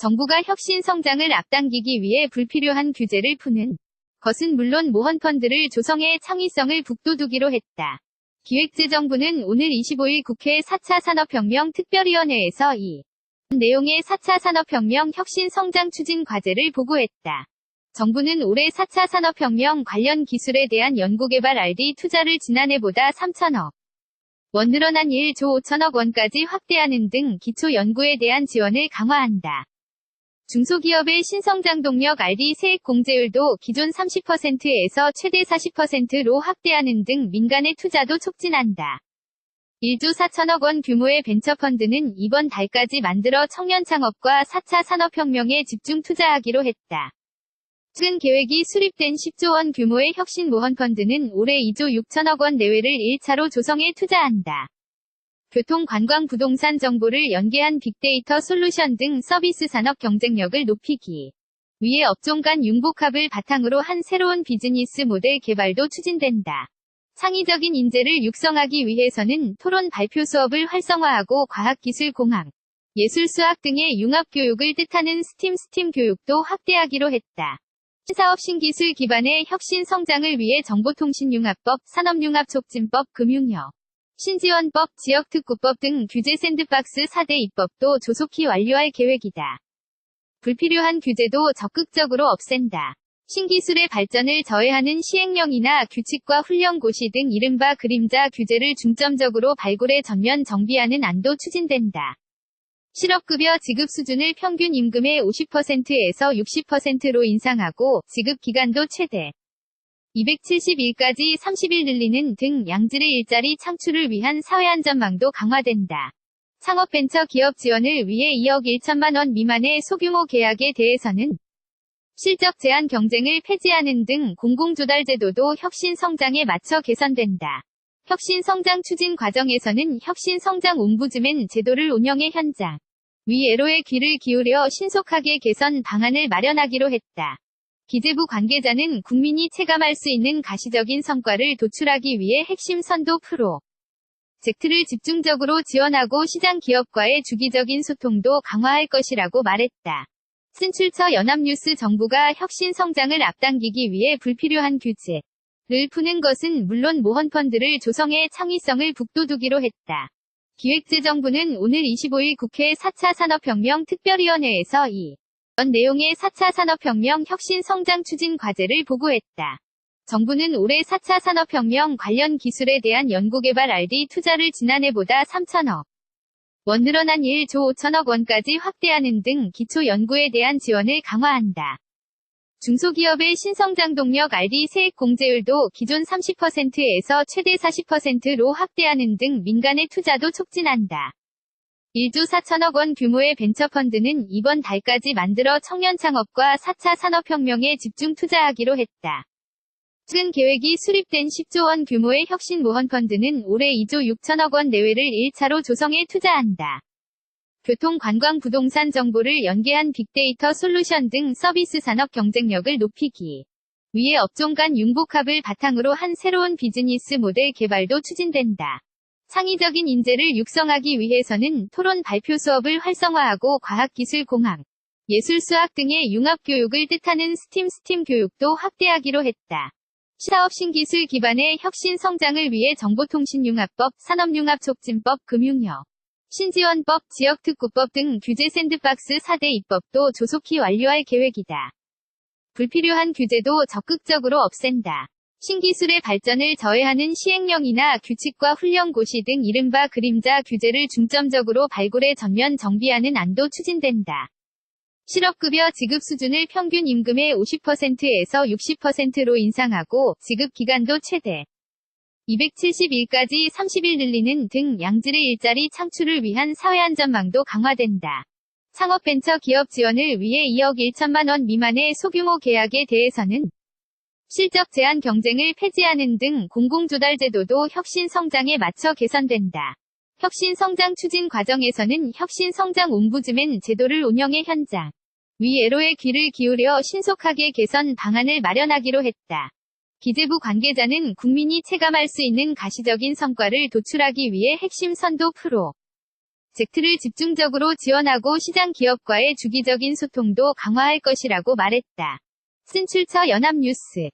정부가 혁신 성장을 앞당기기 위해 불필요한 규제를 푸는 것은 물론 모헌펀드를 조성해 창의성을 북돋우기로 했다. 기획재정부는 오늘 25일 국회 4차 산업혁명 특별위원회에서 이 내용의 4차 산업혁명 혁신 성장 추진 과제를 보고했다. 정부는 올해 4차 산업혁명 관련 기술에 대한 연구개발 R&D 투자를 지난해보다 3천억 원 늘어난 1조 5천억 원까지 확대하는 등 기초 연구에 대한 지원을 강화한다. 중소기업의 신성장 동력 R&D 세액 공제율도 기존 30%에서 최대 40%로 확대하는 등 민간의 투자도 촉진한다. 1조 4천억 원 규모의 벤처펀드는 이번 달까지 만들어 청년 창업과 4차 산업혁명에 집중 투자하기로 했다. 최근 계획이 수립된 10조 원 규모의 혁신 모헌펀드는 올해 2조 6천억 원 내외를 1차로 조성해 투자한다. 교통, 관광, 부동산 정보를 연계한 빅데이터 솔루션 등 서비스 산업 경쟁력을 높이기 위해 업종 간 융복합을 바탕으로 한 새로운 비즈니스 모델 개발도 추진된다. 창의적인 인재를 육성하기 위해서는 토론 발표 수업을 활성화하고 과학기술 공학, 예술 수학 등의 융합교육을 뜻하는 스팀 교육도 확대하기로 했다. 사업 신기술 기반의 혁신 성장을 위해 정보통신융합법, 산업융합촉진법, 금융협 신지원법, 지역특구법 등 규제 샌드박스 4대 입법도 조속히 완료할 계획이다. 불필요한 규제도 적극적으로 없앤다. 신기술의 발전을 저해하는 시행령이나 규칙과 훈련고시 등 이른바 그림자 규제를 중점적으로 발굴해 전면 정비하는 안도 추진된다. 실업급여 지급 수준을 평균 임금의 50%에서 60%로 인상하고 지급 기간도 최대 270일까지 30일 늘리는 등 양질의 일자리 창출을 위한 사회안전망도 강화된다. 창업벤처 기업 지원을 위해 2억 1천만 원 미만의 소규모 계약에 대해서는 실적 제한 경쟁을 폐지하는 등 공공조달제도도 혁신 성장에 맞춰 개선된다. 혁신 성장 추진 과정에서는 혁신 성장 옴부즈맨 제도를 운영해 현장 위 애로에 귀를 기울여 신속하게 개선 방안을 마련하기로 했다. 기재부 관계자는 국민이 체감할 수 있는 가시적인 성과를 도출하기 위해 핵심 선도 프로젝트를 집중적으로 지원하고 시장 기업과의 주기적인 소통도 강화할 것이라고 말했다. 신출처 연합뉴스 정부가 혁신 성장을 앞당기기 위해 불필요한 규제를 푸는 것은 물론 모헌펀드를 조성해 창의성을 북돋우기로 했다. 기획재정부는 오늘 25일 국회 4차 산업혁명 특별위원회에서 이 내용의 4차 산업혁명 혁신 성장 추진 과제를 보고했다. 정부는 올해 4차 산업혁명 관련 기술에 대한 연구개발 R&D 투자를 지난해보다 3천억 원 늘어난 1조 5천억 원까지 확대하는 등 기초 연구에 대한 지원을 강화한다. 중소기업의 신성장 동력 R&D 세액 공제율도 기존 30%에서 최대 40%로 확대하는 등 민간의 투자도 촉진한다. 1조 4천억 원 규모의 벤처펀드는 이번 달까지 만들어 청년 창업과 4차 산업혁명에 집중 투자하기로 했다. 최근 계획이 수립된 10조 원 규모의 혁신 모헌펀드는 올해 2조 6천억 원 내외를 1차로 조성해 투자한다. 교통, 관광, 부동산 정보를 연계한 빅데이터 솔루션 등 서비스 산업 경쟁력을 높이기 위해 업종 간 융복합을 바탕으로 한 새로운 비즈니스 모델 개발도 추진된다. 창의적인 인재를 육성하기 위해서는 토론 발표 수업을 활성화하고 과학기술 공학, 예술 수학 등의 융합교육을 뜻하는 스팀 교육도 확대하기로 했다. 사업 신기술 기반의 혁신 성장을 위해 정보통신융합법, 산업융합촉진법, 금융협 신지원법, 지역특구법 등 규제 샌드박스 4대 입법도 조속히 완료할 계획이다. 불필요한 규제도 적극적으로 없앤다. 신기술의 발전을 저해하는 시행령이나 규칙과 훈련고시 등 이른바 그림자 규제를 중점적으로 발굴해 전면 정비하는 안도 추진된다. 실업급여 지급 수준을 평균 임금의 50%에서 60%로 인상하고 지급 기간도 최대 270일까지 30일 늘리는 등 양질의 일자리 창출을 위한 사회안전망도 강화된다. 창업벤처 기업 지원을 위해 2억 1천만 원 미만의 소규모 계약에 대해서는 실적 제한 경쟁을 폐지하는 등 공공조달제도도 혁신 성장에 맞춰 개선된다. 혁신 성장 추진 과정에서는 혁신 성장 옴부즈맨 제도를 운영해 현장 위 애로에 귀를 기울여 신속하게 개선 방안을 마련하기로 했다. 기재부 관계자는 국민이 체감할 수 있는 가시적인 성과를 도출하기 위해 핵심 선도 프로젝트를 프로젝트를 집중적으로 지원하고 시장 기업과의 주기적인 소통도 강화할 것이라고 말했다. 신출처 연합뉴스